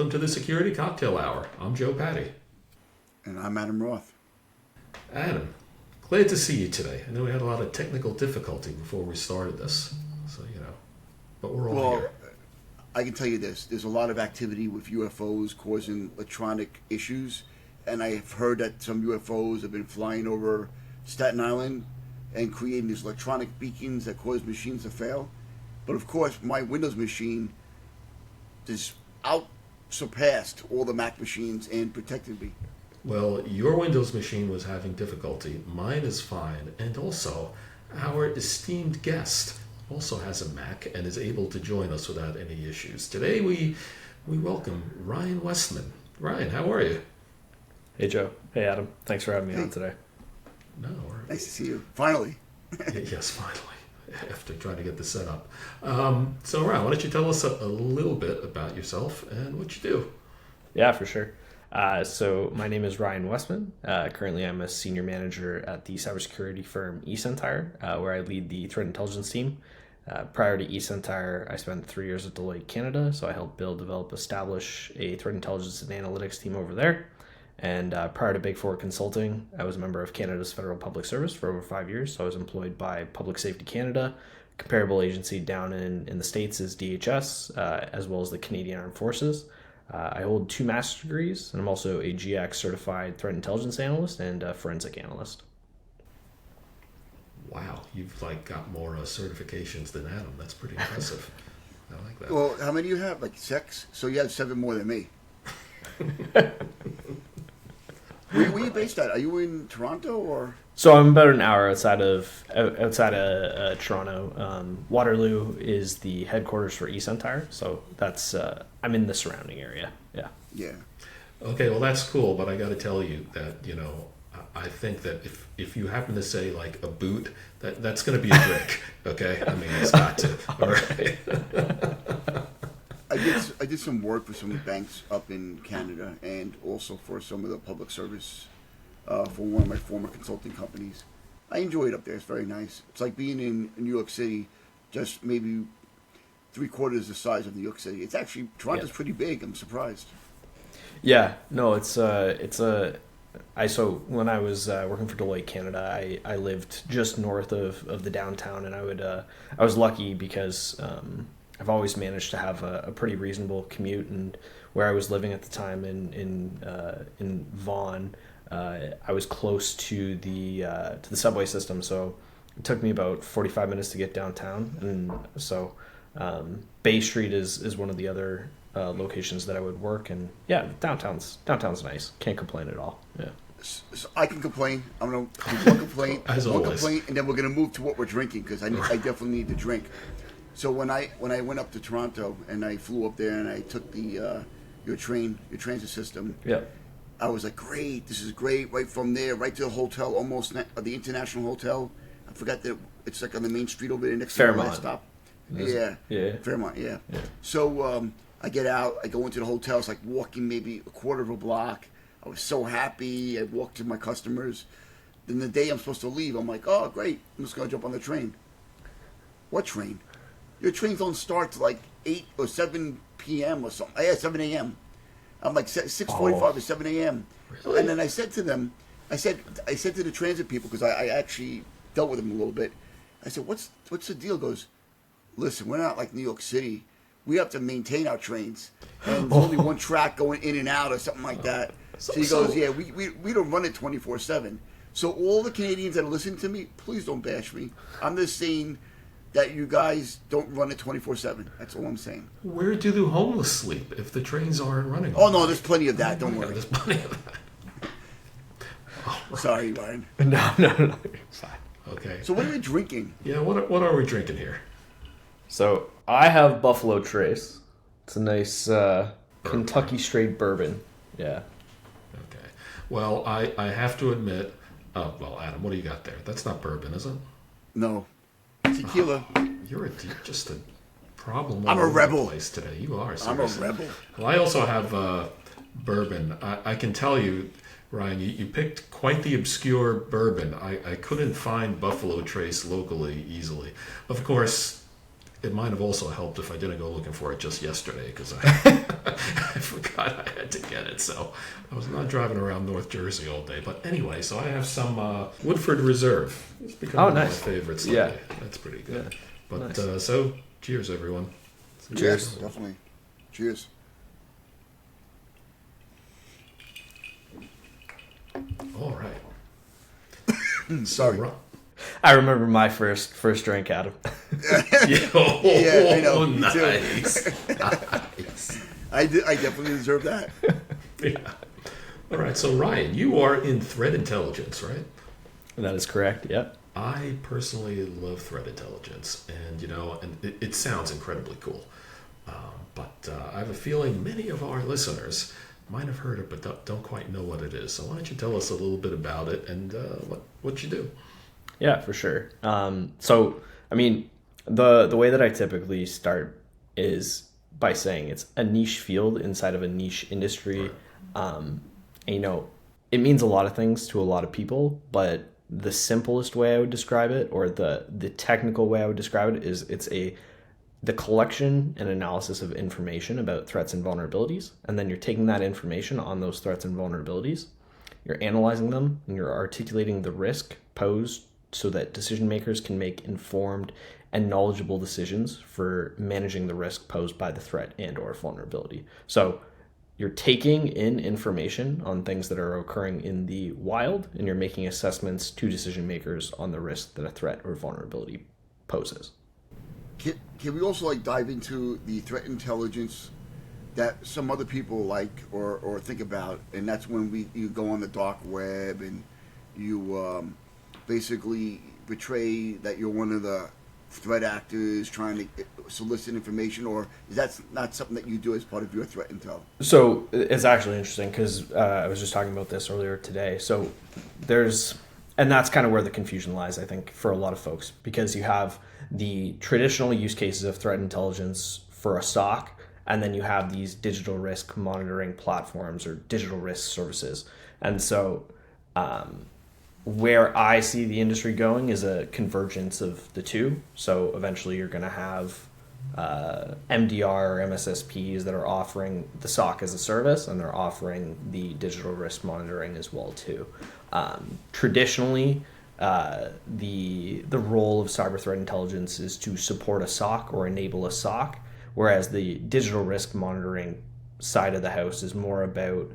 welcome to the Security Cocktail Hour. I'm Joe Patty. And I'm Adam Roth. Adam, glad to see you today. I know we had a lot of technical difficulty before we started this, so but we're all here. I can tell you this. There's a lot of activity with UFOs causing electronic issues, and I've heard that some UFOs have been flying over Staten Island and creating these electronic beacons that cause machines to fail. But of course, my Windows machine just surpassed all the Mac machines and protected me. Well, your Windows machine was having difficulty. Mine is fine. And also, our esteemed guest also has a Mac and is able to join us without any issues. Today, we welcome Ryan Westman. Ryan, how are you? Hey, Joe. Hey, Adam. Thanks for having me on today. No, nice to see you. Finally. Yes, finally. After trying to get this set up. So, Ryan, why don't you tell us a little bit about yourself and what you do? Yeah, for sure. So my name is Ryan Westman. Currently, I'm a senior manager at the cybersecurity firm eSentire, where I lead the threat intelligence team. Prior to eSentire, I spent 3 years at Deloitte Canada, so I helped build, develop, establish a threat intelligence and analytics team over there. And prior to Big Four Consulting, I was a member of Canada's Federal Public Service for over 5 years. So I was employed by Public Safety Canada. Comparable agency down in the States is DHS, as well as the Canadian Armed Forces. I hold 2 master's degrees, and I'm also a GX certified threat intelligence analyst and a forensic analyst. Wow, you've got more certifications than Adam. That's pretty impressive. I like that. Well, how many do you have? 6? So you have 7 more than me. Where are you based at? Are you in Toronto or? So I'm about an hour outside of Toronto. Waterloo is the headquarters for eSentire, so that's I'm in the surrounding area. Yeah. Yeah. Okay, well that's cool, but I got to tell you that I think that if you happen to say a boot, that's going to be a drink. Okay, I mean it's got to. All right. I did some work for some banks up in Canada and also for some of the public service for one of my former consulting companies. I enjoy it up there. It's very nice. It's like being in New York City, just maybe 3/4 the size of New York City. It's actually, Toronto's pretty big. I'm surprised. Yeah, no, so when I was working for Deloitte Canada, I lived just north of the downtown, and I was lucky because I've always managed to have a pretty reasonable commute, and where I was living at the time in Vaughan, I was close to the subway system, so it took me about 45 minutes to get downtown, and so Bay Street is one of the other locations that I would work, and yeah, downtown's nice. Can't complain at all. Yeah. So I can complain. I'm gonna do one complaint, As one always. complaint, and then we're gonna move to what we're drinking because I definitely need to drink. So when I went up to Toronto and I flew up there and I took the your transit system, Yeah. I was like, great, this is great. Right from there, right to the hotel, almost the International Hotel. I forgot that it's on the main street over there next to the last stop. Yeah, Fairmont. Yeah. So I get out, I go into the hotel. It's like walking maybe a quarter of a block. I was so happy. I walked to my customers. Then the day I'm supposed to leave, I'm like, oh great, I'm just gonna jump on the train. What train? Your trains don't start till 8 or 7 p.m. or something. Yeah, 7 a.m. I'm like 6:45 or 7 a.m. Really? And then I said to them, I said to the transit people, because I actually dealt with them a little bit. I said, what's the deal? Goes, listen, we're not like New York City. We have to maintain our trains. And there's only one track going in and out or something like that. So he goes, yeah, we don't run it 24/7. So all the Canadians that are listening to me, please don't bash me. I'm just saying that you guys don't run it 24/7. That's all I'm saying. Where do the homeless sleep if the trains aren't running? Oh no, there's plenty of that. Don't worry. There's plenty of that. Oh, right. Sorry, Ryan. No, it's fine. Okay. So what are we drinking? Yeah, what are we drinking here? So I have Buffalo Trace. It's a nice Kentucky straight bourbon. Yeah. Okay. Well, I have to admit. Oh well, Adam, what do you got there? That's not bourbon, is it? No. Tequila. You're just a problem. I'm all a over rebel. the place today. You are. I'm a Seriously. rebel. Well, I also have bourbon. I can tell you, Ryan, you picked quite the obscure bourbon. I couldn't find Buffalo Trace locally easily. Of course, it might have also helped if I didn't go looking for it just yesterday, because I, I forgot I had to get it. So I was not driving around North Jersey all day. But anyway, so I have some Woodford Reserve. It's become one of my favorites lately. Yeah. That's pretty good. Yeah. But nice. So cheers, everyone. Cheers. Yeah, definitely. Cheers. All right. Sorry. I remember my first drink, Adam. Yeah, I know. Nice. Nice. I definitely deserve that. Yeah. All right. So Ryan, you are in threat intelligence, right? That is correct. Yep. I personally love threat intelligence, and it sounds incredibly cool. But I have a feeling many of our listeners might have heard it, but don't quite know what it is. So why don't you tell us a little bit about it and what you do? Yeah, for sure. So, I mean, the way that I typically start is by saying it's a niche field inside of a niche industry. Right. And, it means a lot of things to a lot of people, but the simplest way I would describe it, or the technical way I would describe it, is it's the collection and analysis of information about threats and vulnerabilities. And then you're taking that information on those threats and vulnerabilities, you're analyzing them, and you're articulating the risk posed so that decision makers can make informed and knowledgeable decisions for managing the risk posed by the threat and or vulnerability. So you're taking in information on things that are occurring in the wild, and you're making assessments to decision makers on the risk that a threat or vulnerability poses. Can we also dive into the threat intelligence that some other people like or think about, and that's when you go on the dark web and you basically betray that you're one of the threat actors trying to solicit information, or is that not something that you do as part of your threat intel? So it's actually interesting because I was just talking about this earlier today. So and that's kind of where the confusion lies, I think, for a lot of folks, because you have the traditional use cases of threat intelligence for a SOC, and then you have these digital risk monitoring platforms or digital risk services. And so where I see the industry going is a convergence of the two. So eventually you're going to have MDR or MSSPs that are offering the SOC as a service, and they're offering the digital risk monitoring as well too. Traditionally, the role of cyber threat intelligence is to support a SOC or enable a SOC, whereas the digital risk monitoring side of the house is more about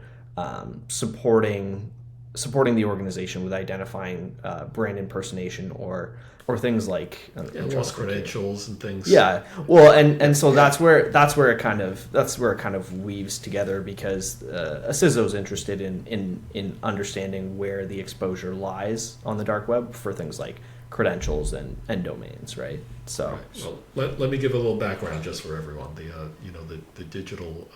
supporting the organization with identifying brand impersonation or things like lost credentials and things. Yeah, well, and so that's where it kind of weaves together, because a CISO is interested in understanding where the exposure lies on the dark web for things like credentials and domains, right? So, right. Well, let me give a little background just for everyone. The digital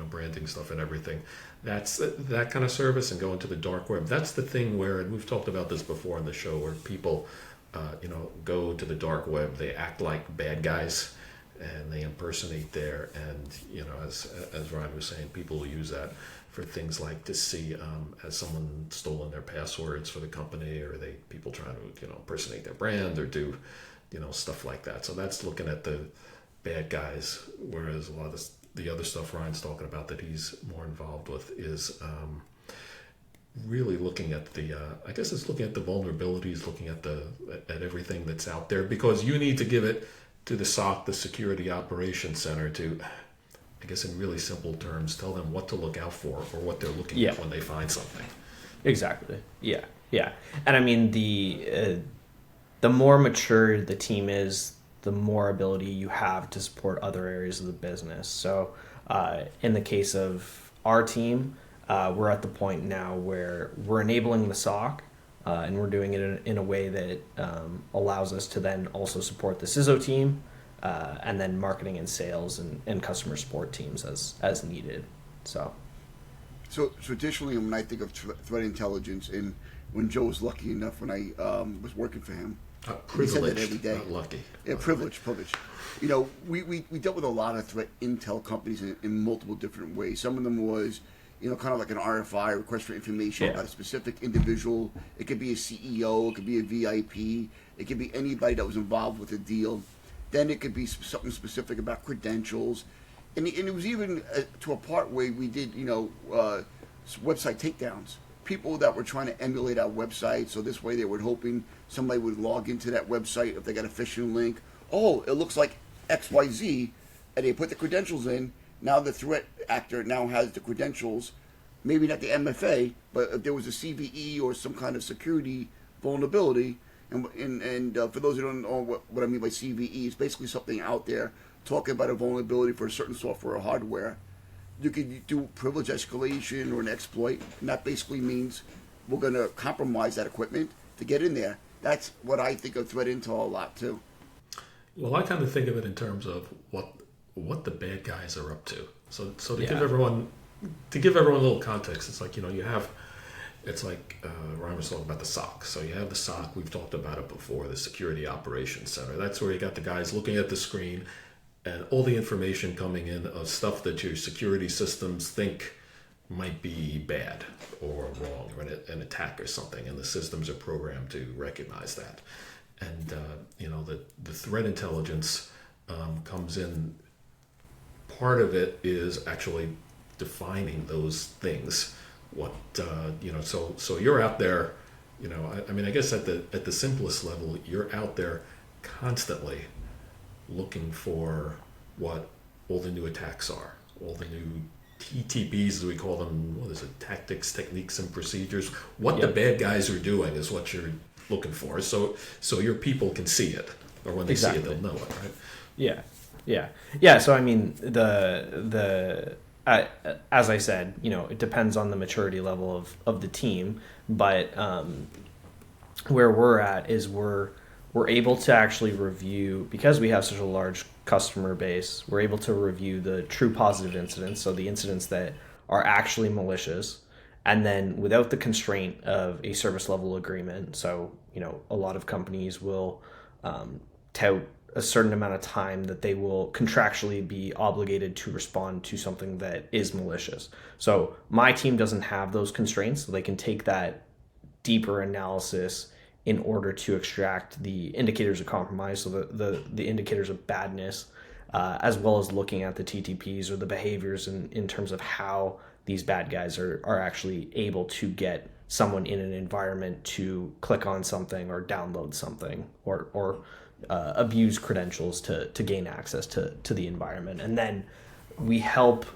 branding stuff and everything. That's that kind of service, and going to the dark web. That's the thing where, and we've talked about this before on the show, where people go to the dark web, they act like bad guys, and they impersonate there. And as Ryan was saying, people will use that for things like to see has someone stolen their passwords for the company, or people trying to impersonate their brand or do stuff like that. So that's looking at the bad guys, whereas a lot of the other stuff Ryan's talking about that he's more involved with is really looking at it's looking at the vulnerabilities, looking at at everything that's out there, because you need to give it to the SOC, the Security Operations Center, to, I guess in really simple terms, tell them what to look out for or what they're looking at when they find something. Exactly. Yeah. And I mean, the more mature the team is, the more ability you have to support other areas of the business. So in the case of our team, we're at the point now where we're enabling the SOC, and we're doing it in a way that allows us to then also support the CISO team, and then marketing and sales and customer support teams as needed. So traditionally, when I think of threat intelligence, and when Joe was lucky enough, when I was working for him, privileged, he said that every day. Not lucky. Yeah, privileged. We dealt with a lot of threat intel companies in multiple different ways. Some of them was, kind of like an RFI, request for information about a specific individual. It could be a CEO, it could be a VIP, it could be anybody that was involved with a deal. Then it could be something specific about credentials, and it was even to a part where we did, website takedowns. People that were trying to emulate our website, so this way they were hoping somebody would log into that website if they got a phishing link. Oh, it looks like XYZ, and they put the credentials in. Now the threat actor now has the credentials, maybe not the MFA, but if there was a CVE or some kind of security vulnerability, and for those who don't know what I mean by CVE, it's basically something out there talking about a vulnerability for a certain software or hardware. You could do privilege escalation or an exploit, and that basically means we're going to compromise that equipment to get in there. That's what I think of threat intel a lot too. Well, I kind of think of it in terms of what the bad guys are up to. So to give everyone a little context, it's like Ryan was talking about the SOC. So you have the SOC. We've talked about it before. The Security Operations Center. That's where you got the guys looking at the screen and all the information coming in of stuff that your security systems think might be bad or wrong or an attack or something, and the systems are programmed to recognize that. And the threat intelligence comes in. Part of it is actually defining those things. So you're out there. I guess at the simplest level, you're out there constantly looking for what all the new attacks are, all the new TTPs, as we call them. What is it? Tactics, techniques, and procedures. What the bad guys are doing is what you're looking for. So your people can see it, or when they see it, they'll know it, right? Yeah. So I mean, as I said, it depends on the maturity level of the team, but where we're at is we're able to actually review, because we have such a large customer base, we're able to review the true positive incidents, so the incidents that are actually malicious, and then without the constraint of a service level agreement. So, a lot of companies will tout a certain amount of time that they will contractually be obligated to respond to something that is malicious. So my team doesn't have those constraints, so they can take that deeper analysis in order to extract the indicators of compromise, so the indicators of badness, as well as looking at the TTPs or the behaviors in terms of how these bad guys are actually able to get someone in an environment to click on something or download something or abuse credentials to gain access to the environment. And then we help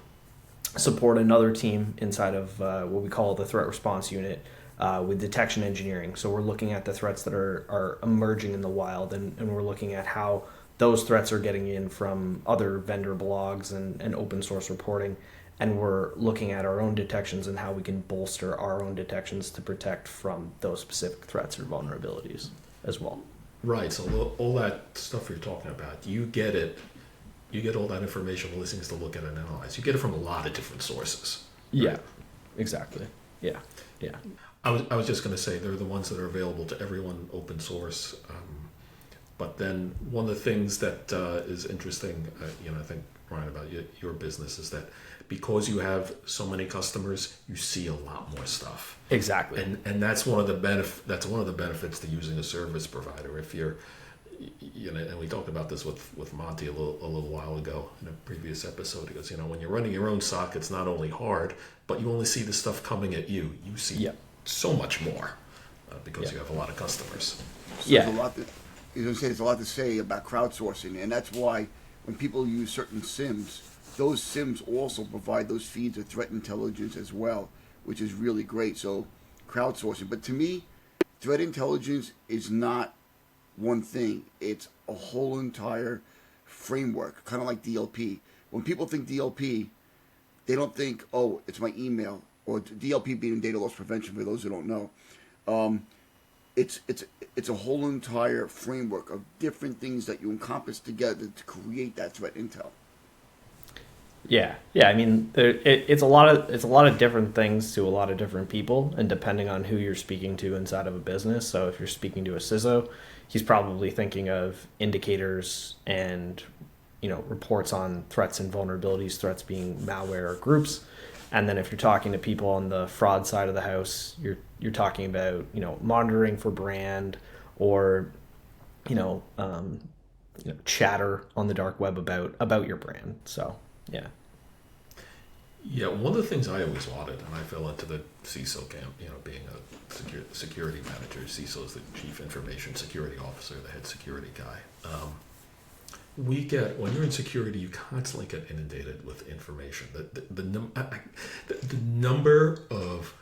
support another team inside of what we call the threat response unit, with detection engineering. So we're looking at the threats that are emerging in the wild, and we're looking at how those threats are getting in from other vendor blogs and open source reporting. And we're looking at our own detections and how we can bolster our own detections to protect from those specific threats or vulnerabilities as well. Right. So all that stuff you're talking about, you get it. You get all that information, all these things to look at and analyze. You get it from a lot of different sources. Right? Yeah, exactly. Yeah. I was just going to say they're the ones that are available to everyone, open source. But then one of the things that is interesting, I think, Ryan, about your business is that because you have so many customers, you see a lot more stuff. Exactly. And that's one of the benefits to using a service provider. If you're, and we talked about this with Monty a little while ago in a previous episode. He goes, when you're running your own SOC, it's not only hard, but you only see the stuff coming at you. You see so much more because you have a lot of customers. So there's a lot to say about crowdsourcing, and that's why when people use certain SIMs, those SIMs also provide those feeds of threat intelligence as well, which is really great. So crowdsourcing. But to me, threat intelligence is not one thing. It's a whole entire framework, kind of like DLP. When people think DLP, they don't think, oh, it's my email, or DLP being data loss prevention for those who don't know. It's a whole entire framework of different things that you encompass together to create that threat intel. Yeah. I mean, it's a lot of different things to a lot of different people, and depending on who you're speaking to inside of a business. So if you're speaking to a CISO, he's probably thinking of indicators and reports on threats and vulnerabilities, threats being malware or groups. And then if you're talking to people on the fraud side of the house, you're talking about monitoring for brand, or chatter on the dark web about your brand. So yeah. Yeah, one of the things I always wanted, and I fell into the CISO camp, being a security manager. CISO is the Chief Information Security Officer, the head security guy. When you're in security, you constantly get inundated with information. The number of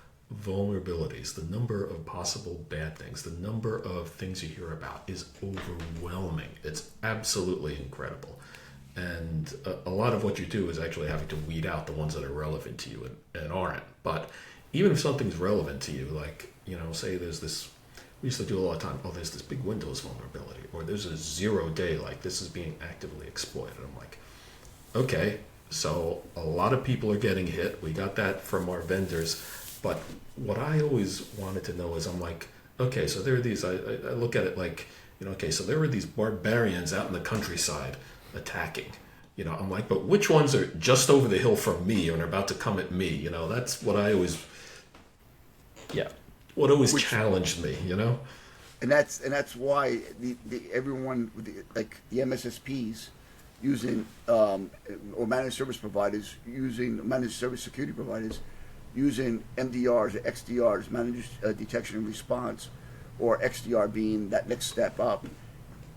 vulnerabilities, the number of possible bad things, the number of things you hear about is overwhelming. It's absolutely incredible. And a lot of what you do is actually having to weed out the ones that are relevant to you and aren't. But even if something's relevant to you, like, say there's this, we used to do a lot of time, there's this big Windows vulnerability, or there's a 0-day, like this is being actively exploited. I'm like, okay, so a lot of people are getting hit. We got that from our vendors. But what I always wanted to know is, I'm like, okay, so there are these, I look at it like, okay, so there were these barbarians out in the countryside attacking. I'm like, but which ones are just over the hill from me and are about to come at me? That's what I always, what always challenged me. And that's why everyone like the MSSPs using or managed service providers using managed service security providers using MDRs or XDRs, managed detection and response, or XDR being that next step up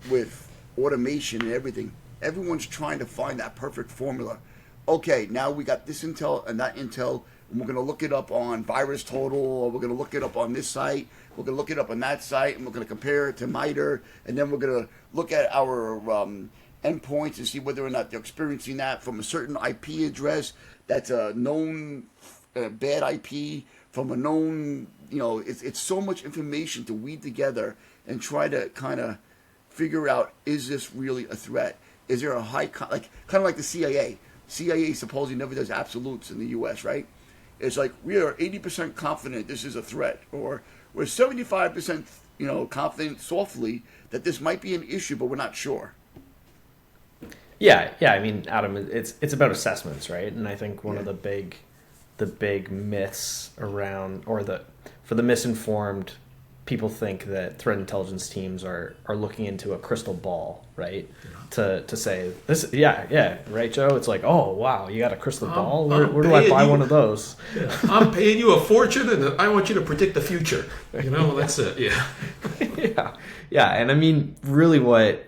with automation and everything. Everyone's trying to find that perfect formula. Okay, now we got this intel and that intel, and we're going to look it up on Virus Total, or we're going to look it up on this site, we're going to look it up on that site, and we're going to compare it to MITRE, and then we're going to look at our endpoints and see whether or not they're experiencing that from a certain IP address that's a known bad IP from a known, it's so much information to weed together and try to kind of figure out, is this really a threat? Is there a high, kind of like the CIA? CIA supposedly never does absolutes in the U.S., right? It's like, we are 80% confident this is a threat, or we're 75%, confident softly that this might be an issue, but we're not sure. Yeah. I mean, Adam, it's about assessments, right? And I think one of the big myths around, for the misinformed, people think that threat intelligence teams are looking into a crystal ball, right? To say this, right, Joe? It's like, oh wow, you got a crystal ball? Where do I buy one of those? Yeah. I'm paying you a fortune, and I want you to predict the future. That's it. Yeah. Yeah. And I mean, really, what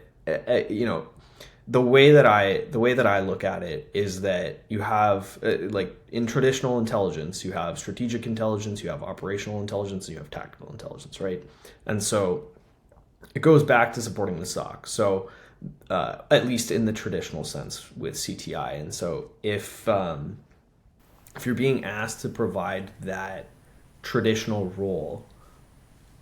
the way that I look at it is that you have like in traditional intelligence, you have strategic intelligence, you have operational intelligence, and you have tactical intelligence, right? And so it goes back to supporting the SOC. So at least in the traditional sense with CTI. And so if you're being asked to provide that traditional role,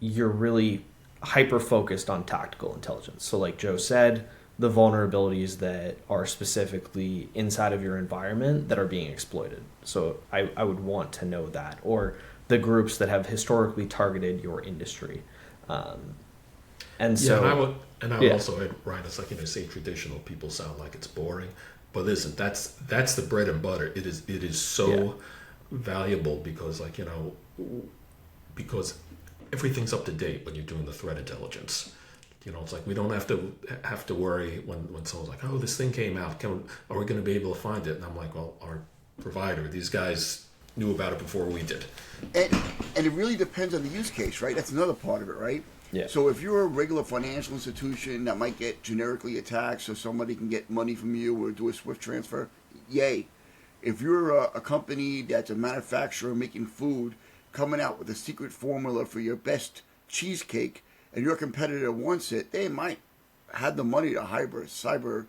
you're really hyper focused on tactical intelligence. So like Joe said, the vulnerabilities that are specifically inside of your environment that are being exploited. So I would want to know that, or the groups that have historically targeted your industry. And so, I would also add, Ryan, it's like, say traditional, people sound like it's boring, but listen, that's the bread and butter. It is so valuable because because everything's up to date when you're doing the threat intelligence. It's like we don't have to worry when someone's like, oh, this thing came out. Are we going to be able to find it? And I'm like, well, our provider, these guys knew about it before we did. And it really depends on the use case, right? That's another part of it, right? Yeah. So if you're a regular financial institution that might get generically attacked so somebody can get money from you or do a SWIFT transfer, yay. If you're a company that's a manufacturer making food, coming out with a secret formula for your best cheesecake, and your competitor wants it, they might have the money to hire cyber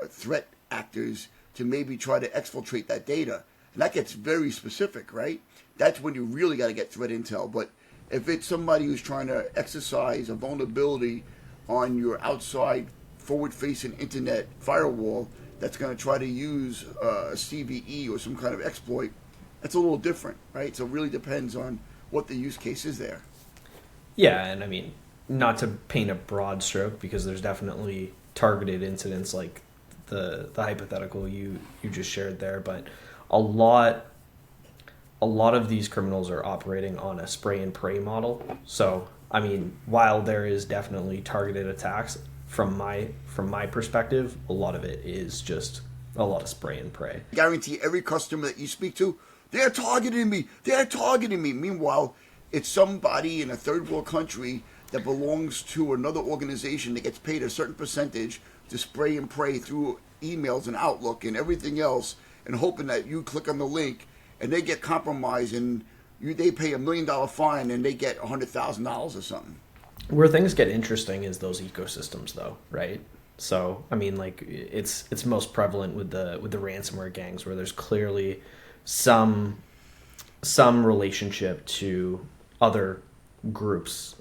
threat actors to maybe try to exfiltrate that data. And that gets very specific, right? That's when you really got to get threat intel. But if it's somebody who's trying to exercise a vulnerability on your outside forward-facing internet firewall that's going to try to use a CVE or some kind of exploit, that's a little different, right? So it really depends on what the use case is there. Yeah, and I mean, not to paint a broad stroke, because there's definitely targeted incidents like the hypothetical you just shared there, but a lot of these criminals are operating on a spray and pray model. So, I mean, while there is definitely targeted attacks, from my perspective, a lot of it is just a lot of spray and pray. I guarantee every customer that you speak to, they're targeting me. They're targeting me. Meanwhile, it's somebody in a third world country that belongs to another organization that gets paid a certain percentage to spray and pray through emails and Outlook and everything else, and hoping that you click on the link and they get compromised and they pay $1 million fine and they get $100,000 or something. Where things get interesting is those ecosystems, though, right? So, I mean, like it's most prevalent with the ransomware gangs, where there's clearly some relationship to other groups.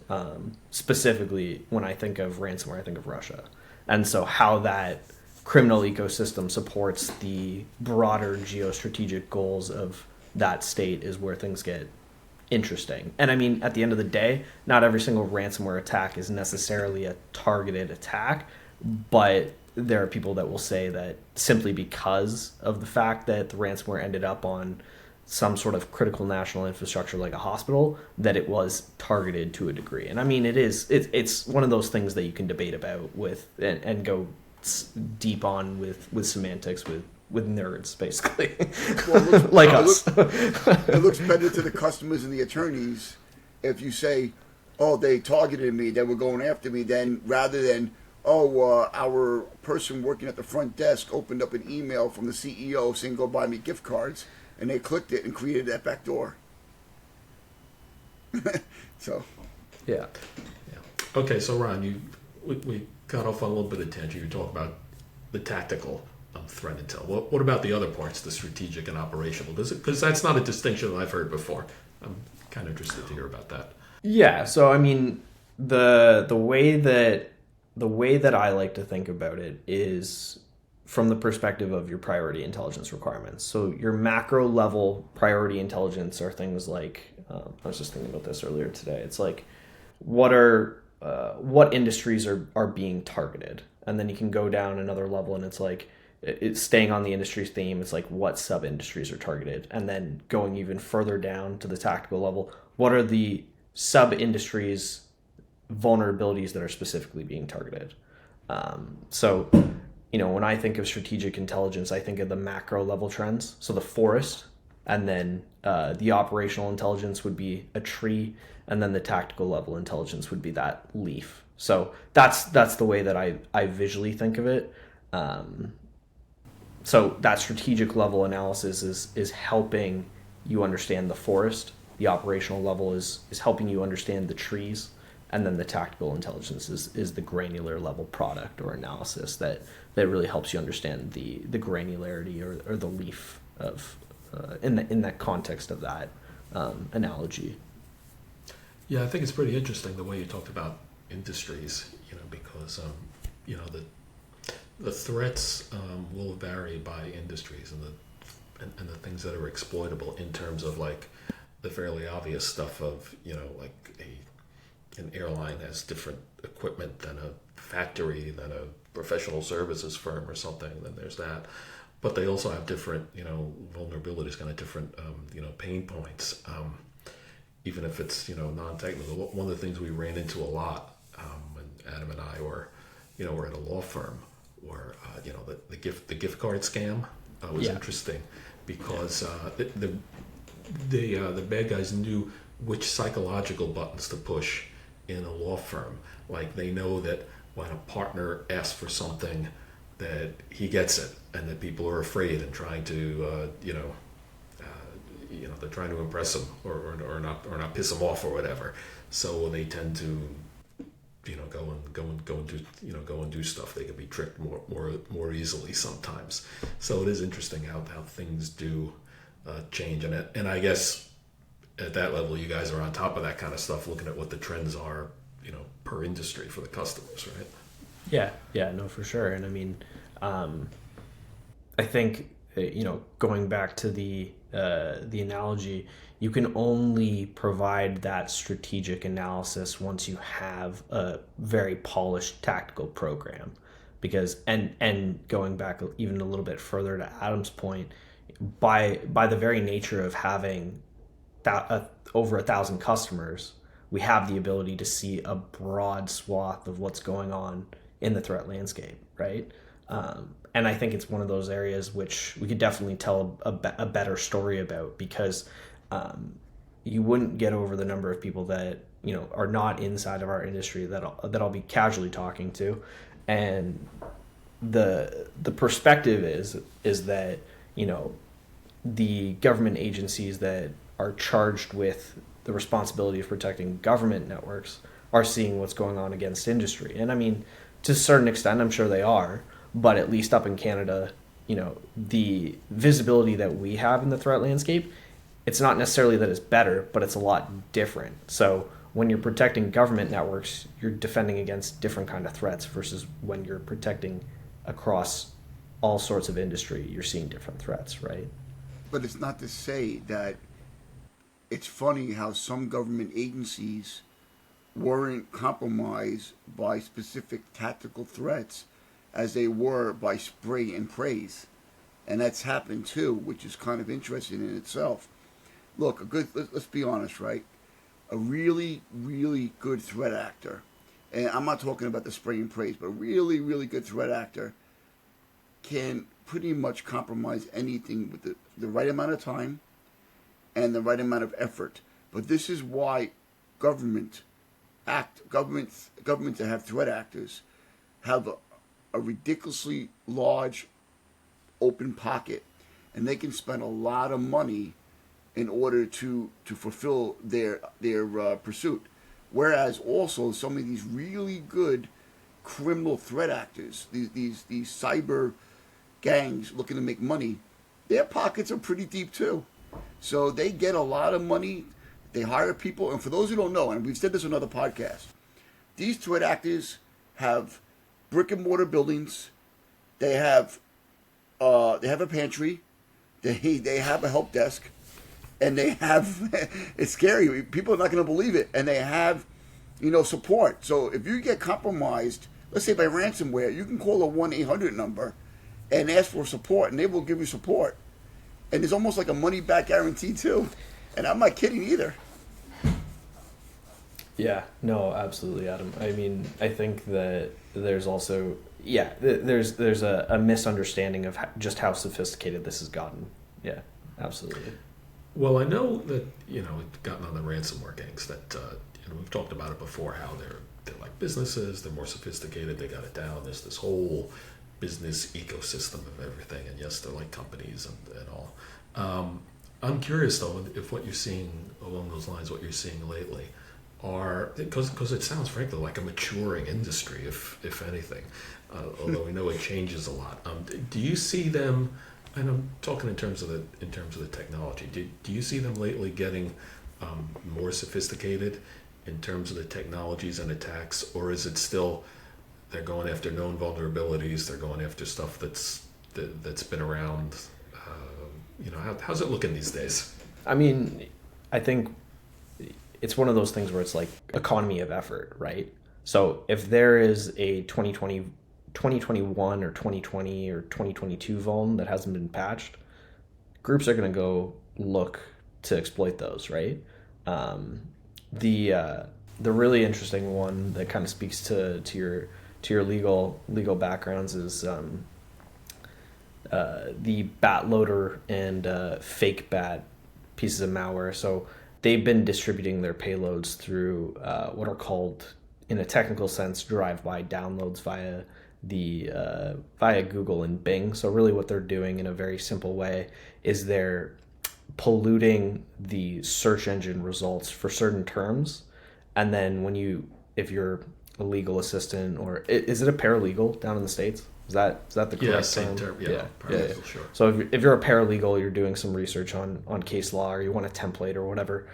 Specifically, when I think of ransomware, I think of Russia, and so how that criminal ecosystem supports the broader geostrategic goals of that state is where things get interesting. And I mean, at the end of the day, not every single ransomware attack is necessarily a targeted attack, but there are people that will say that simply because of the fact that the ransomware ended up on some sort of critical national infrastructure like a hospital, that it was targeted to a degree. And I mean, it's one of those things that you can debate about with and go deep on with semantics with nerds, basically. Well, like us. It looks better to the customers and the attorneys if you say, oh, they targeted me, they were going after me, then rather than, oh, our person working at the front desk opened up an email from the CEO saying go buy me gift cards, and they clicked it and created that back door. So. Yeah. Okay, so Ron, we got off on a little bit of tangent. You talk about the tactical threat intel. What about the other parts, the strategic and operational? Because that's not a distinction that I've heard before. I'm kind of interested to hear about that. Yeah. So I mean, the way that I like to think about it is from the perspective of your priority intelligence requirements. So your macro level priority intelligence are things like I was just thinking about this earlier today. It's like what industries are being targeted, and then you can go down another level, and it's like it's staying on the industry's theme. It's like what sub industries are targeted, and then going even further down to the tactical level, what are the sub industries vulnerabilities that are specifically being targeted. So when I think of strategic intelligence, I think of the macro level trends, so the forest, and then the operational intelligence would be a tree, and then the tactical level intelligence would be that leaf. So that's the way that I visually think of it. So that strategic level analysis is helping you understand the forest. The operational level is helping you understand the trees, and then the tactical intelligence is the granular level product or analysis that really helps you understand the granularity or the leaf of in that context of that analogy. Yeah, I think it's pretty interesting the way you talked about industries, because the threats will vary by industries and the things that are exploitable in terms of like the fairly obvious stuff of like an airline has different equipment than a factory, than a professional services firm or something. Then there's that, but they also have different vulnerabilities, kind of different pain points. Even if it's non-technical, one of the things we ran into a lot when Adam and I were at a law firm, were the gift card scam was interesting because the bad guys knew which psychological buttons to push in a law firm. Like they know that when a partner asks for something, that he gets it, and that people are afraid and trying to they're trying to impress him or not piss him off or whatever. So they tend to go and do stuff. They can be tricked more easily sometimes. So it is interesting how things do change, and I guess at that level you guys are on top of that kind of stuff, looking at what the trends are per industry for the customers, right? Yeah, no, for sure. And I mean, I think going back to the analogy, you can only provide that strategic analysis once you have a very polished tactical program, because and going back even a little bit further to Adam's point, by the very nature of having over 1,000 customers, we have the ability to see a broad swath of what's going on in the threat landscape, right? And I think it's one of those areas which we could definitely tell a better story about, because you wouldn't get over the number of people that are not inside of our industry that I'll be casually talking to, and the perspective is that the government agencies that are charged with the responsibility of protecting government networks are seeing what's going on against industry. And I mean, to a certain extent, I'm sure they are, but at least up in Canada, the visibility that we have in the threat landscape, it's not necessarily that it's better, but it's a lot different. So when you're protecting government networks, you're defending against different kind of threats versus when you're protecting across all sorts of industry, you're seeing different threats, right? But it's not to say that it's funny how some government agencies weren't compromised by specific tactical threats as they were by spray and praise. And that's happened too, which is kind of interesting in itself. Look, let's be honest, right? A really, really good threat actor, and I'm not talking about the spray and praise, but a really, really good threat actor can pretty much compromise anything with the right amount of time and the right amount of effort. But this is why governments that have threat actors have a ridiculously large open pocket, and they can spend a lot of money in order to fulfill their pursuit. Whereas also some of these really good criminal threat actors, these cyber gangs looking to make money, their pockets are pretty deep too. So they get a lot of money. They hire people, and for those who don't know, and we've said this on other podcasts, these threat actors have brick and mortar buildings. They have a pantry. They have a help desk. And they have, it's scary, people are not going to believe it, and they have, support. So if you get compromised, let's say by ransomware, you can call a 1-800 number and ask for support, and they will give you support. And there's almost like a money-back guarantee, too. And I'm not kidding either. Yeah, no, absolutely, Adam. I mean, I think that there's also, there's a misunderstanding of just how sophisticated this has gotten. Yeah, absolutely. Well, I know that it's gotten on the ransomware gangs that we've talked about it before. How they're like businesses, they're more sophisticated, they got it down. There's this whole business ecosystem of everything, and yes, they're like companies and all. I'm curious though if what you're seeing along those lines, what you're seeing lately, are because it sounds frankly like a maturing industry, if anything. Although we know it changes a lot. Do you see them? And I'm talking in terms of the technology. Do you see them lately getting more sophisticated in terms of the technologies and attacks, or is it still they're going after known vulnerabilities? They're going after stuff that's been around. How's it looking these days? I mean, I think it's one of those things where it's like economy of effort, right? So if there is a 2021 or 2020 or 2022 vuln that hasn't been patched, groups are going to go look to exploit those, right? The really interesting one that kind of speaks to your legal backgrounds is the bat loader and fake bat pieces of malware. So they've been distributing their payloads through what are called, in a technical sense, drive-by downloads via Google and Bing. So really what they're doing in a very simple way is they're polluting the search engine results for certain terms. And then if you're a legal assistant, or is it a paralegal down in the States? Is that the correct term? Yeah. Sure. So if you're a paralegal, you're doing some research on case law, or you want a template or whatever,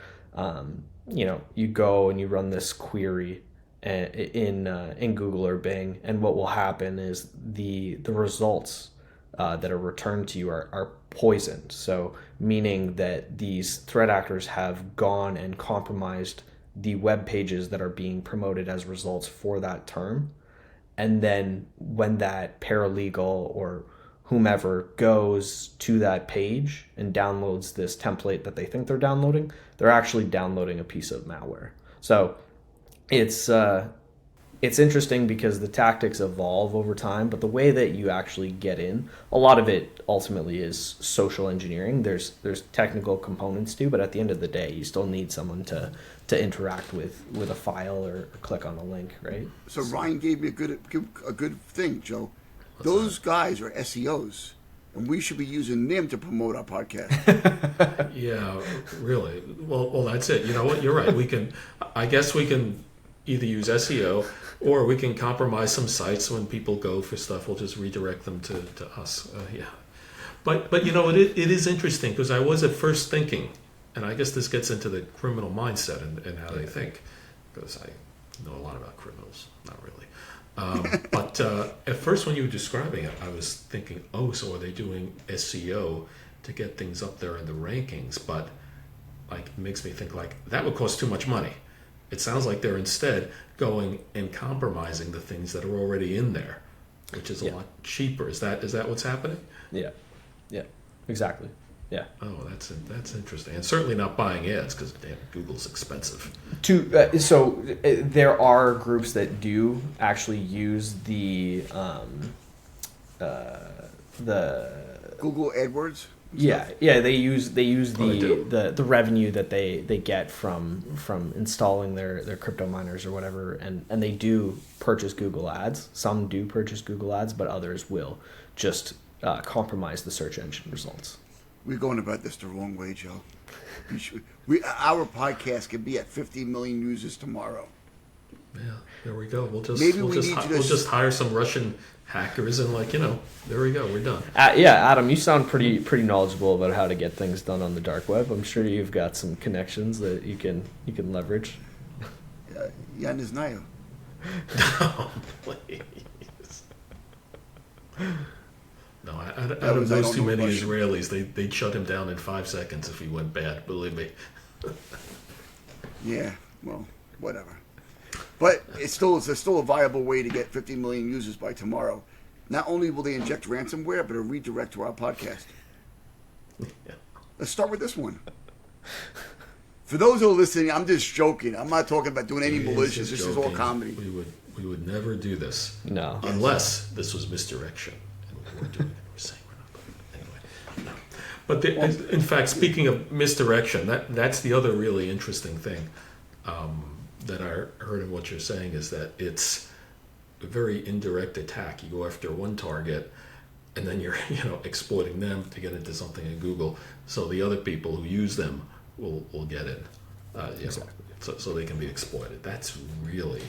you go and you run this query in Google or Bing, and what will happen is the results that are returned to you are poisoned. So meaning that these threat actors have gone and compromised the web pages that are being promoted as results for that term. And then when that paralegal or whomever goes to that page and downloads this template that they think they're downloading, they're actually downloading a piece of malware. So it's it's interesting because the tactics evolve over time, but the way that you actually get in, a lot of it ultimately is social engineering. There's technical components too, but at the end of the day, you still need someone to interact with a file or click on a link, right? So Ryan gave me a good thing, Joe. Those guys are SEOs, and we should be using them to promote our podcast. Yeah, really. Well, that's it. You know what? You're right. I guess we can either use SEO or we can compromise some sites. When people go for stuff, we'll just redirect them to us. Yeah. But you know, it is interesting because I was at first thinking, and I guess this gets into the criminal mindset and how they think, because I know a lot about criminals. Not really. But at first when you were describing it, I was thinking, oh, so are they doing SEO to get things up there in the rankings? But like, it makes me think like that would cost too much money. It sounds like they're instead going and compromising the things that are already in there, which is a lot cheaper. Is that what's happening? Yeah, exactly. Yeah. Oh, that's interesting, and certainly not buying ads because Google's expensive. So there are groups that do actually use the Google AdWords. Yeah, they use the revenue that they get from installing their crypto miners or whatever, and they do purchase Google ads. Some do purchase Google ads, but others will just compromise the search engine results. We're going about this the wrong way, Joe. Our podcast could be at 50 million users tomorrow. Yeah, there we go. We'll just hire some Russian hackers and there we go. We're done. Adam, you sound pretty knowledgeable about how to get things done on the dark web. I'm sure you've got some connections that you can leverage. Я не знаю. No, please. No, out of those too many Israelis, they'd shut him down in 5 seconds if he went bad. Believe me. Yeah, well, whatever. But it's still a viable way to get 50 million users by tomorrow. Not only will they inject ransomware, but a redirect to our podcast. Yeah. Let's start with this one. For those who are listening, I'm just joking. I'm not talking about doing any malicious. This is all comedy. We would never do this. No. Unless this was misdirection. And we were doing it. We're saying we're not. Anyway, no. But in fact, speaking of misdirection, that's the other really interesting thing. That I heard in what you're saying is that it's a very indirect attack. You go after one target, and then you're exploiting them to get into something in Google, so the other people who use them will get in, exactly. So they can be exploited. That's really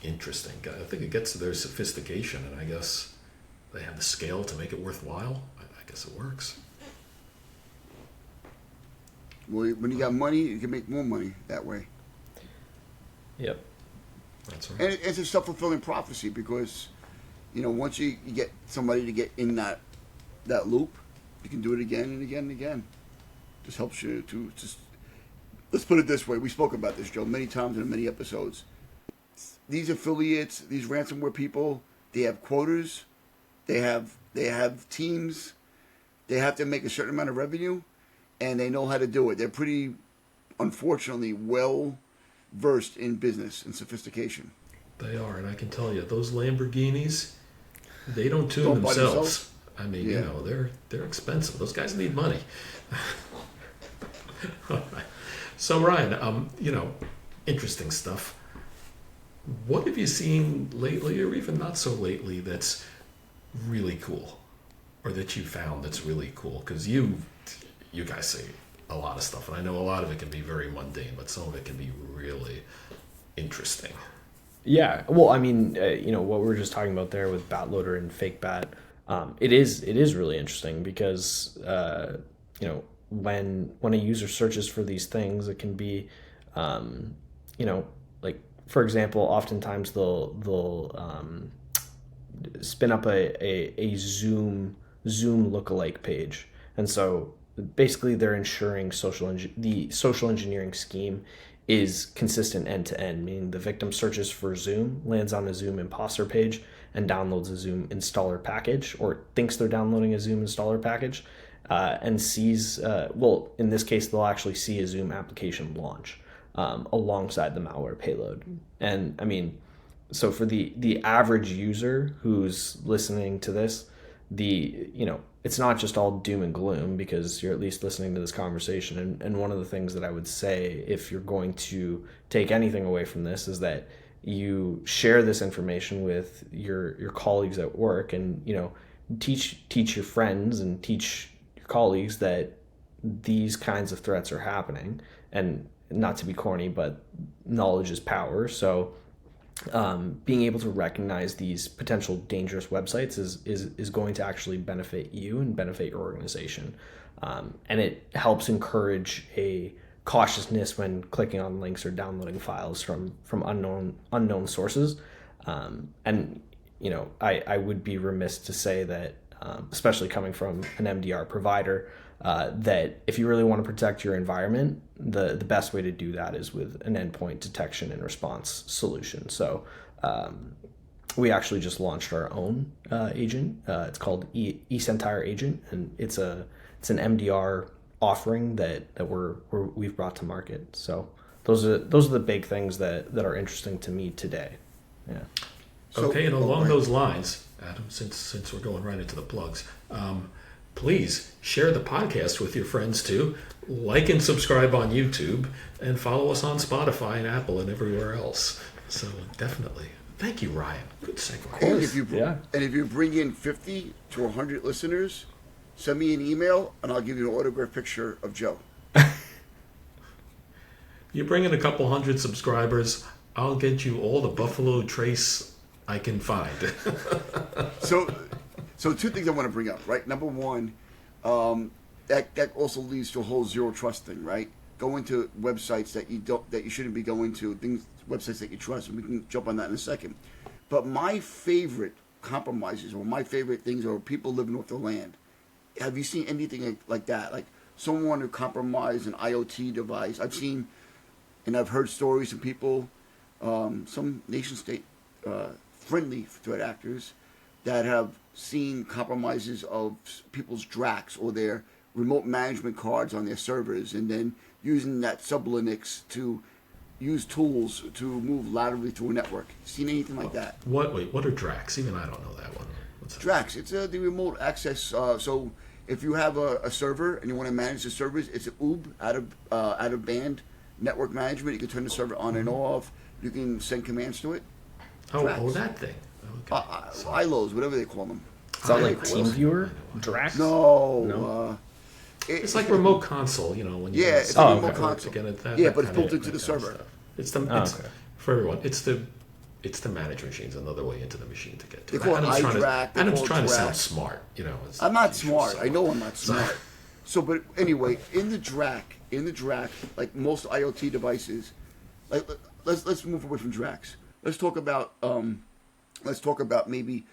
interesting. I think it gets to their sophistication, and I guess they have the scale to make it worthwhile. I guess it works. Well, when you got money, you can make more money that way. Yep. That's right. And it's a self-fulfilling prophecy because, once you get somebody to get in that loop, you can do it again and again and again. Just helps you to just. Let's put it this way. We spoke about this, Joe, many times in many episodes. These affiliates, these ransomware people, they have quotas, they have teams, they have to make a certain amount of revenue, and they know how to do it. They're pretty, unfortunately, well versed in business and sophistication. They are, and I can tell you, those Lamborghinis, they don't tune themselves. I mean, they're expensive. Those guys need money. So Ryan, interesting stuff. What have you seen lately, or even not so lately, that's really cool, or that you found that's really cool? Because you guys say a lot of stuff, and I know a lot of it can be very mundane, but some of it can be really interesting. Yeah, well, I mean, what we were just talking about there with BatLoader and fake bat, it is really interesting because when a user searches for these things, it can be, like for example, oftentimes they'll spin up a Zoom lookalike page, and so basically they're ensuring the social engineering scheme is consistent end to end, meaning the victim searches for Zoom, lands on a Zoom imposter page, and downloads a Zoom installer package, or thinks they're downloading a Zoom installer package, and sees, in this case, they'll actually see a Zoom application launch alongside the malware payload. And I mean, so for the average user who's listening to this, it's not just all doom and gloom, because you're at least listening to this conversation. And one of the things that I would say, if you're going to take anything away from this, is that you share this information with your colleagues at work, and teach your friends and teach your colleagues that these kinds of threats are happening. And not to be corny, but knowledge is power. So being able to recognize these potential dangerous websites is going to actually benefit you and benefit your organization. And it helps encourage a cautiousness when clicking on links or downloading files from unknown sources. And I would be remiss to say that, especially coming from an MDR provider, that if you really want to protect your environment, the best way to do that is with an endpoint detection and response solution. So we actually just launched our own agent. It's called eSentire Agent, and it's an MDR offering that we've brought to market. So those are the big things that are interesting to me today. Yeah. Okay, and along those lines, Adam, since we're going right into the plugs, please share the podcast with your friends too. Like and subscribe on YouTube, and follow us on Spotify and Apple and everywhere else. So definitely. Thank you, Ryan. Good segue. And if you bring in 50 to 100 listeners, send me an email and I'll give you an autographed picture of Joe. You bring in a couple hundred subscribers, I'll get you all the Buffalo Trace I can find. So two things I want to bring up, right? Number one, that also leads to a whole zero trust thing, right? Go into websites that you shouldn't be going to, websites that you trust, and we can jump on that in a second. But my favorite compromises, or my favorite things, are people living off the land. Have you seen anything like that? Like someone who compromised an IoT device? I've seen, and I've heard stories from people, some nation-state friendly threat actors that have seen compromises of people's DRACs or their remote management cards on their servers, and then using that sub-Linux to use tools to move laterally through a network. Seen anything like that? What are DRACs? Even I don't know that one. What's DRACs, it's the remote access. So if you have a server and you want to manage the servers, it's an OOB, out of band network management. You can turn the server on and off. You can send commands to it. Oh, that thing. Okay. ILOs, whatever they call them. Is that like TeamViewer? DRACs? No. It's like remote console, when you it's a remote console. But it's built into the server. For everyone. It's the managed machine's another way into the machine to get to. They call it iDRAC. Adam's trying to sound smart, I'm not smart. I know I'm not smart. So, but anyway, in the DRAC, like most IoT devices, like let's move away from DRACs. Let's talk about maybe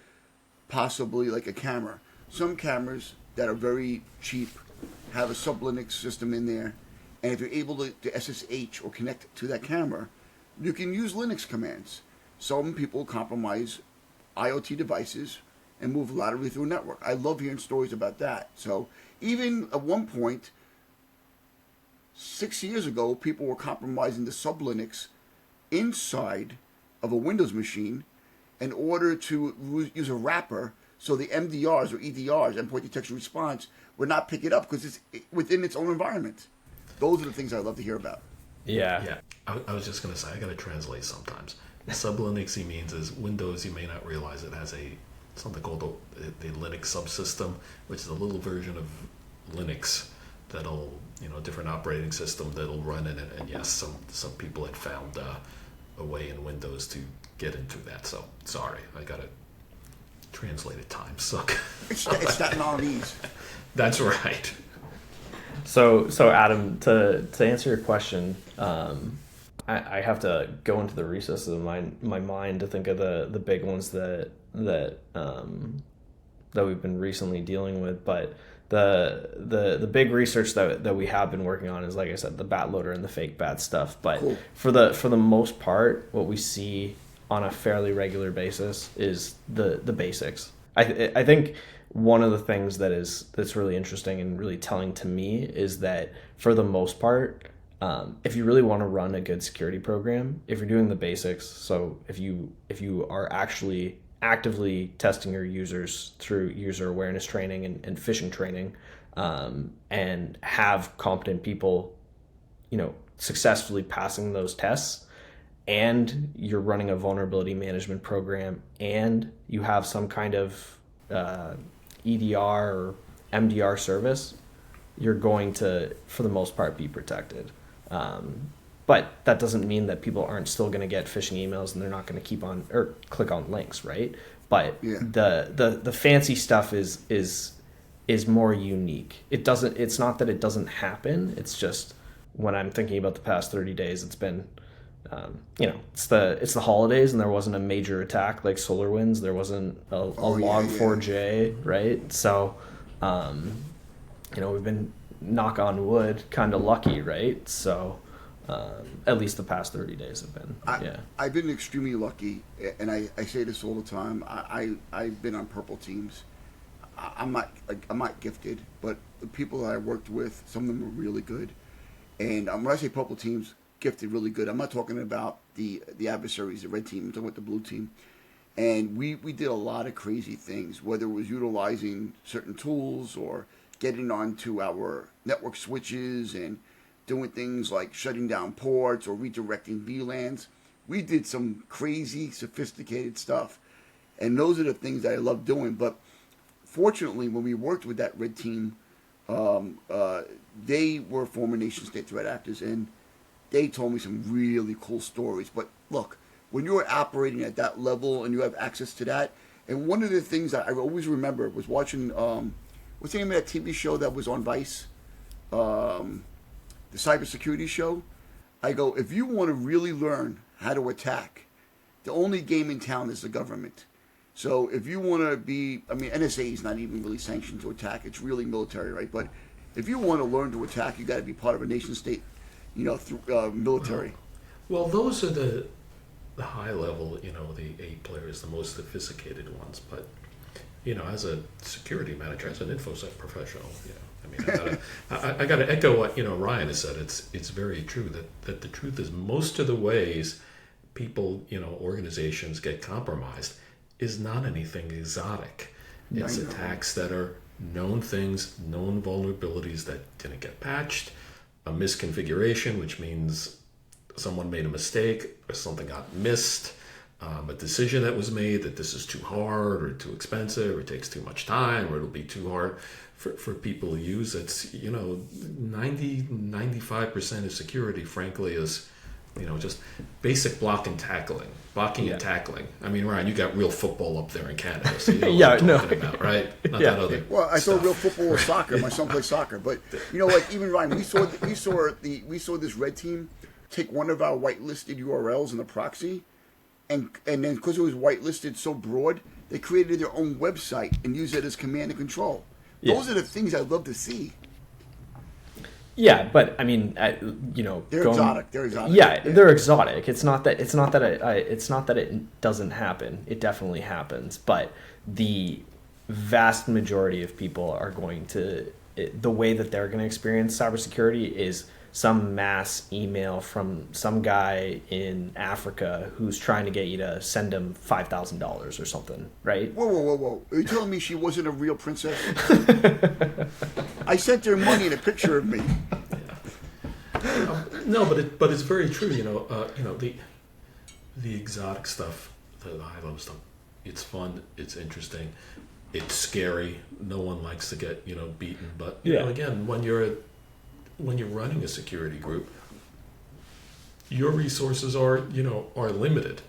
possibly like a camera. Some cameras that are very cheap have a sub-Linux system in there, and if you're able to SSH or connect to that camera, you can use Linux commands. Some people compromise IoT devices and move laterally through a network. I love hearing stories about that. So even at one point, 6 years ago, people were compromising the sub-Linux inside of a Windows machine in order to use a wrapper so the MDRs or EDRs, endpoint detection response, would not pick it up because it's within its own environment. Those are the things I love to hear about. Yeah. I was just going to say, I got to translate sometimes. Sub-Linux means is Windows, you may not realize it has something called the Linux subsystem, which is a little version of Linux that'll, different operating system that'll run in it. And yes, some people had found a way in Windows to get into that. So, sorry, I got to translate it. Time suck. It's that non-ease. That's right. So Adam, to answer your question, I have to go into the recesses of my mind to think of the big ones that we've been recently dealing with. But the big research that we have been working on is, like I said, the bat loader and the fake bat stuff. But cool. For the most part, what we see on a fairly regular basis is the basics. I think one of the things that's really interesting and really telling to me is that for the most part, if you really want to run a good security program, if you're doing the basics, so if you are actually actively testing your users through user awareness training and phishing training, and have competent people, successfully passing those tests, and you're running a vulnerability management program, and you have some kind of EDR or MDR service, you're going to, for the most part, be protected. But that doesn't mean that people aren't still going to get phishing emails and they're not going to keep on or click on links, right? But the fancy stuff is more unique. It's not that it doesn't happen. It's just when I'm thinking about the past 30 days, it's been, it's the holidays and there wasn't a major attack like SolarWinds. There wasn't a Log4j, right? So, we've been, knock on wood, kind of lucky, right? So at least the past 30 days have been, I've been extremely lucky, and I say this all the time. I've been on purple teams. I'm not gifted, but the people that I worked with, some of them were really good. And when I say purple teams, gifted, really good, I'm not talking about the adversaries, the red team. I'm talking about the blue team. And we did a lot of crazy things, whether it was utilizing certain tools or getting onto our network switches and doing things like shutting down ports or redirecting VLANs. We did some crazy, sophisticated stuff. And those are the things that I love doing. But fortunately, when we worked with that red team, they were former nation-state threat actors, and they told me some really cool stories. But look, when you're operating at that level and you have access to that, and one of the things that I always remember was watching, what's the name of that TV show that was on Vice? The cybersecurity show. I go, if you want to really learn how to attack, the only game in town is the government. So if you want to be, NSA is not even really sanctioned to attack. It's really military, right? But if you want to learn to attack, you got to be part of a nation state, military. Well, those are the high level, the A players, the most sophisticated ones. But, as a security manager, as an InfoSec professional, I got to echo what Ryan has said. It's very true that the truth is most of the ways people, organizations get compromised is not anything exotic. It's attacks that are known things, known vulnerabilities that didn't get patched, a misconfiguration, which means someone made a mistake or something got missed, a decision that was made that this is too hard or too expensive or takes too much time or it'll be too hard for people to use. It's 95% of security, frankly, is just basic blocking and tackling. Ryan, you got real football up there in Canada, so you know what I'm talking about, right? Not that other Well, I stuff. thought real football was soccer. My son plays soccer, but even Ryan, we saw this red team take one of our whitelisted URLs in the proxy, and then because it was whitelisted so broad, they created their own website and used it as command and control. Those are the things I'd love to see. Yeah, but they're exotic. They're exotic. Yeah, they're exotic. It's not that it doesn't happen. It definitely happens. But the vast majority of people are going to, the way that they're going to experience cybersecurity is some mass email from some guy in Africa who's trying to get you to send him $5,000 or something, right? Whoa. Are you telling me she wasn't a real princess? I sent her money and a picture of me. No, but it's very true. The exotic stuff, the high level stuff. It's fun. It's interesting. It's scary. No one likes to get beaten. But again, when you're running a security group, your resources are limited,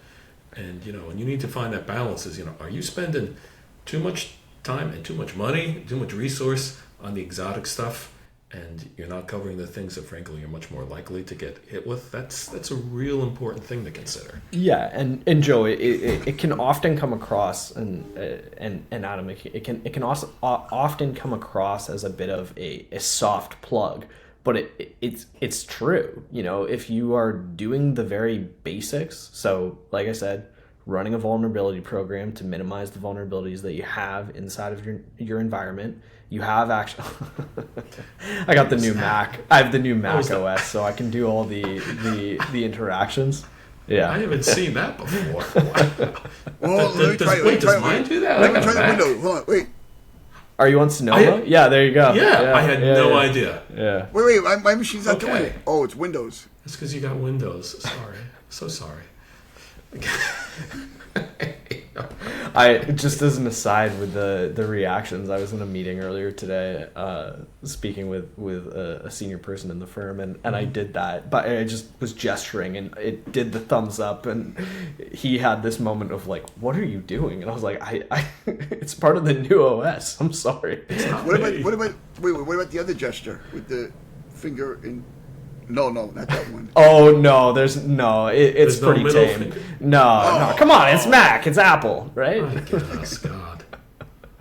and and you need to find that balance. Are you spending too much time and too much money, too much resource on the exotic stuff, and you're not covering the things that frankly you're much more likely to get hit with? That's a real important thing to consider. Yeah, and Joe, it can often come across, and Adam, it can also often come across as a bit of a soft plug. But it's true. If you are doing the very basics, so like I said, running a vulnerability program to minimize the vulnerabilities that you have inside of your environment. You have actually, I got the new Mac. I have the new Mac OS, so I can do all the interactions. Yeah, I haven't seen that before. Well, does mine do that? Let me try the window. Hold on, wait. Are you on Sonoma? Yeah, there you go. Yeah, I had no idea. Yeah. Wait, my machine's not doing it. Oh, it's Windows. It's because you got Windows. Sorry. So sorry. I just as an aside with the reactions, I was in a meeting earlier today, speaking with a senior person in the firm, and I did that, but I just was gesturing and it did the thumbs up, and he had this moment of like, what are you doing? And I was like, I it's part of the new OS. I'm sorry. What about the other gesture with the finger in? No, not that one. Oh no, it's pretty tame. Finger. No, come on, it's Mac, it's Apple, right? I guess, God.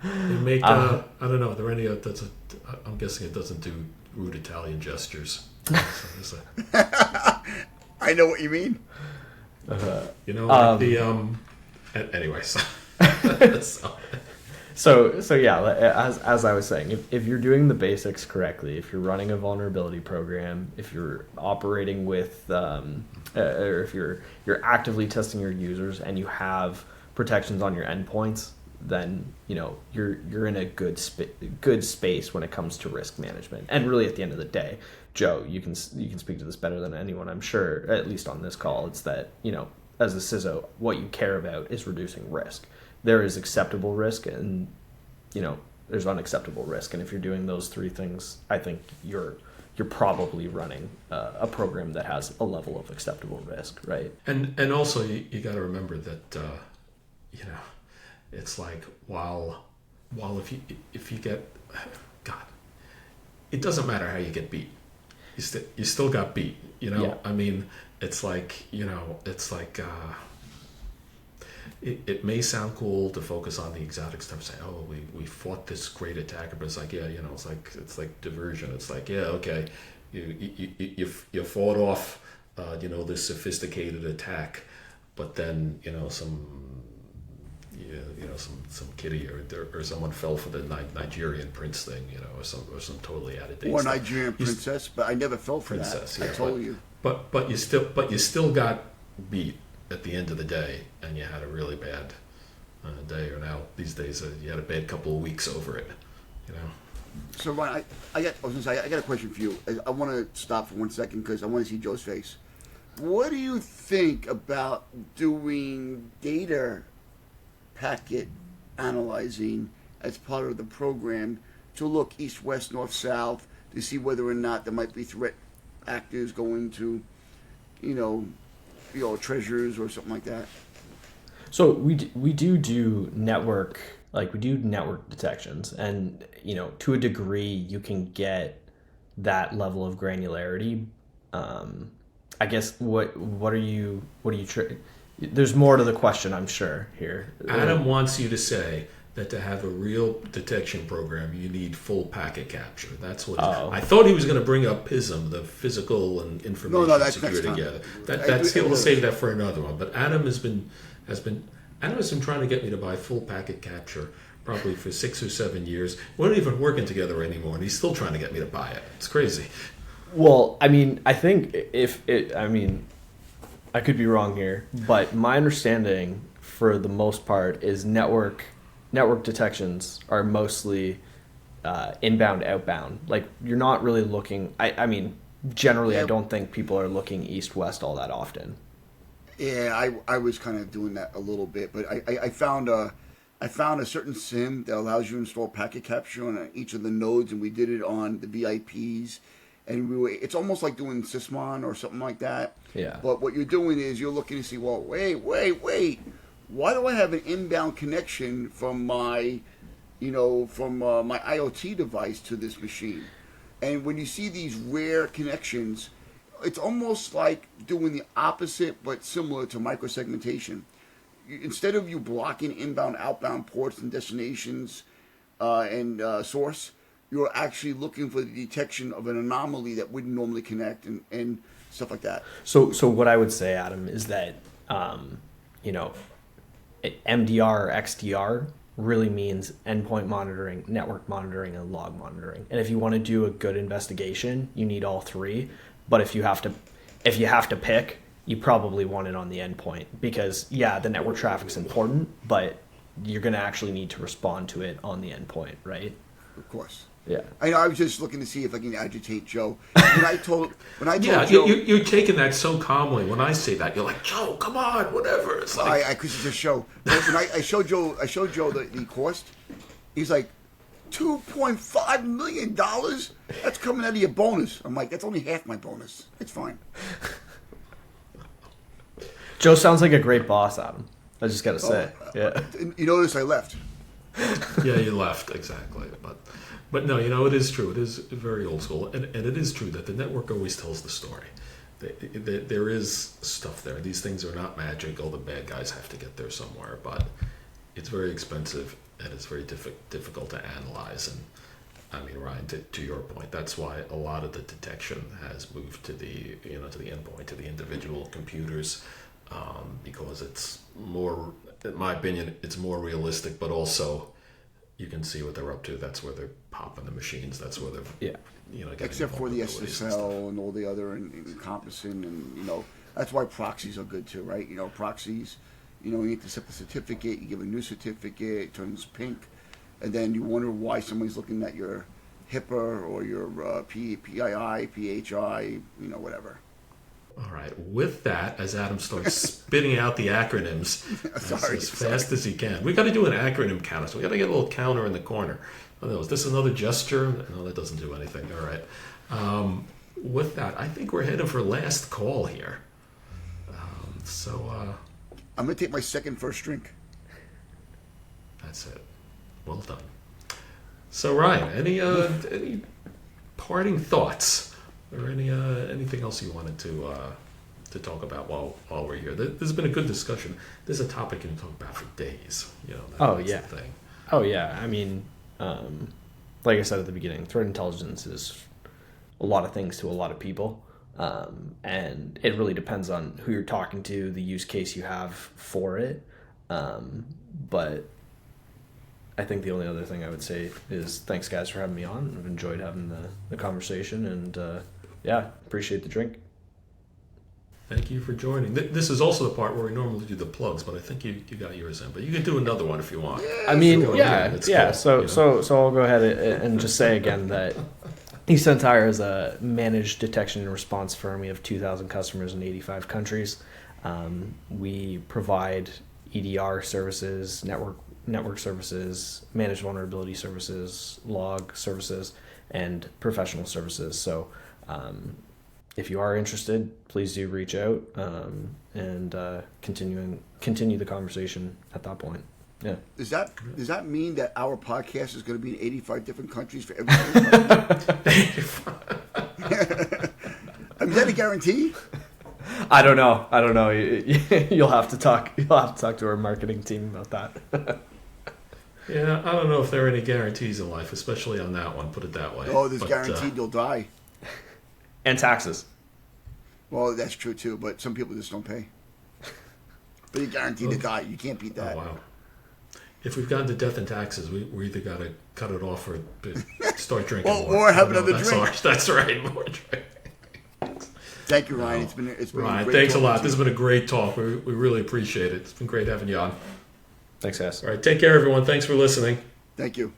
They make I don't know. Are there any? I'm guessing it doesn't do rude Italian gestures. So I know what you mean. You know, like anyway. So yeah, as I was saying, if you're doing the basics correctly, if you're running a vulnerability program, if you're operating with, or if you're actively testing your users and you have protections on your endpoints, then you're in a good space when it comes to risk management. And really, at the end of the day, Joe, you can speak to this better than anyone, I'm sure, at least on this call. It's that as a CISO, what you care about is reducing risk. There is acceptable risk and, there's unacceptable risk. And if you're doing those three things, I think you're probably running a program that has a level of acceptable risk, right? And also you got to remember that, it's like while if you get, God, it doesn't matter how you get beat. You still got beat, Yeah. I mean, it's like, It may sound cool to focus on the exotic stuff, saying, "Oh, we fought this great attacker," but it's like, it's like diversion. It's like, yeah, okay, you fought off, this sophisticated attack, but then some kiddie or someone fell for the Nigerian prince thing, or some totally out of date. Or Nigerian princess, but I never fell for that. Yeah, I told you. But you still got beat at the end of the day, and you had a really bad day, or now these days you had a bad couple of weeks over it, So Ryan, I got a question for you. I want to stop for 1 second because I want to see Joe's face. What do you think about doing data packet analyzing as part of the program to look east, west, north, south to see whether or not there might be threat actors going to, treasures or something like that? So we do network, we do network detections, and to a degree you can get that level of granularity. I guess what are you there's more to the question, I'm sure, here. Adam wants you to say that to have a real detection program, you need full packet capture. That's what I thought he was going to bring up PISM, the physical and information security. Yeah, we'll save that for another one. But Adam has been trying to get me to buy full packet capture probably for 6 or 7 years. We're not even working together anymore, and he's still trying to get me to buy it. It's crazy. Well, I mean, I think I could be wrong here, but my understanding for the most part is network detections are mostly inbound, outbound. Like, you're not really looking, generally, I don't think people are looking east-west all that often. Yeah, I was kind of doing that a little bit, but I found a certain SIM that allows you to install packet capture on each of the nodes, and we did it on the VIPs, and it's almost like doing Sysmon or something like that. Yeah. But what you're doing is you're looking to see, well, wait, why do I have an inbound connection from my my IoT device to this machine? And when you see these rare connections, it's almost like doing the opposite, but similar to microsegmentation. Instead of you blocking inbound, outbound ports and destinations and source, you're actually looking for the detection of an anomaly that wouldn't normally connect and stuff like that. So what I would say, Adam, is that MDR or XDR really means endpoint monitoring, network monitoring, and log monitoring. And if you want to do a good investigation, you need all three. But if you have to pick, you probably want it on the endpoint, because the network traffic's important, but you're going to actually need to respond to it on the endpoint, right? Of course. Yeah. I was just looking to see if I can agitate Joe. When I told Joe, you're taking that so calmly. When I say that, you're like, Joe, come on, whatever. It's like because it's a show. When I showed Joe the cost, he's like, $2.5 million. That's coming out of your bonus. I'm like, that's only half my bonus. It's fine. Joe sounds like a great boss, Adam. I just gotta say, You notice I left. Yeah, you left, exactly. But no, it is true. It is very old school, and it is true that the network always tells the story. There is stuff there. These things are not magic. All the bad guys have to get there somewhere, but it's very expensive and it's very difficult to analyze. And I mean, Ryan, to your point, that's why a lot of the detection has moved to the to the endpoint, to the individual computers, because it's more, in my opinion, it's more realistic, but also you can see what they're up to. That's where they're popping the machines. That's where they're except for the SSL and all the other encompassing, and that's why proxies are good too, right? Proxies, you intercept a certificate, you give a new certificate, it turns pink, and then you wonder why somebody's looking at your HIPAA or your PII, PHI, whatever. All right. With that, as Adam starts spitting out the acronyms as fast as he can, we got to do an acronym counter. So we got to get a little counter in the corner. Oh, is this another gesture? No, that doesn't do anything. All right. With that, I think we're headed for last call here. I'm going to take my first drink. That's it. Well done. So, Ryan, any parting thoughts? Or anything else you wanted to talk about while we're here? This has been a good discussion. This is a topic you can talk about for days. That's the thing. Oh yeah. I mean, like I said at the beginning, threat intelligence is a lot of things to a lot of people, and it really depends on who you're talking to, the use case you have for it. But I think the only other thing I would say is thanks, guys, for having me on. I've enjoyed having the conversation, and appreciate the drink. Thank you for joining. This is also the part where we normally do the plugs, but I think you got yours in. But you can do another one if you want. I mean, Cool, so I'll go ahead and just say again that eSentire is a managed detection and response firm. We have 2,000 customers in 85 countries. We provide EDR services, network services, managed vulnerability services, log services, and professional services. So if you are interested, please do reach out and continue the conversation at that point. Yeah. Does that mean that our podcast is going to be in 85 different countries for everything? Is that a guarantee? I don't know. You'll have to talk to our marketing team about that. Yeah, I don't know if there are any guarantees in life, especially on that one. Put it that way. Oh, there's guaranteed you'll die. And taxes. Well, that's true too, but some people just don't pay. But you're guaranteed to die. You can't beat that. Oh, wow. If we've gotten to death and taxes, we either got to cut it off or start drinking more. Or have another drink. That's right, more drink. Thank you, Ryan. It's been Ryan, great. Thanks a lot. This has been a great talk. We really appreciate it. It's been great having you on. Thanks, guys. All right, take care, everyone. Thanks for listening. Thank you.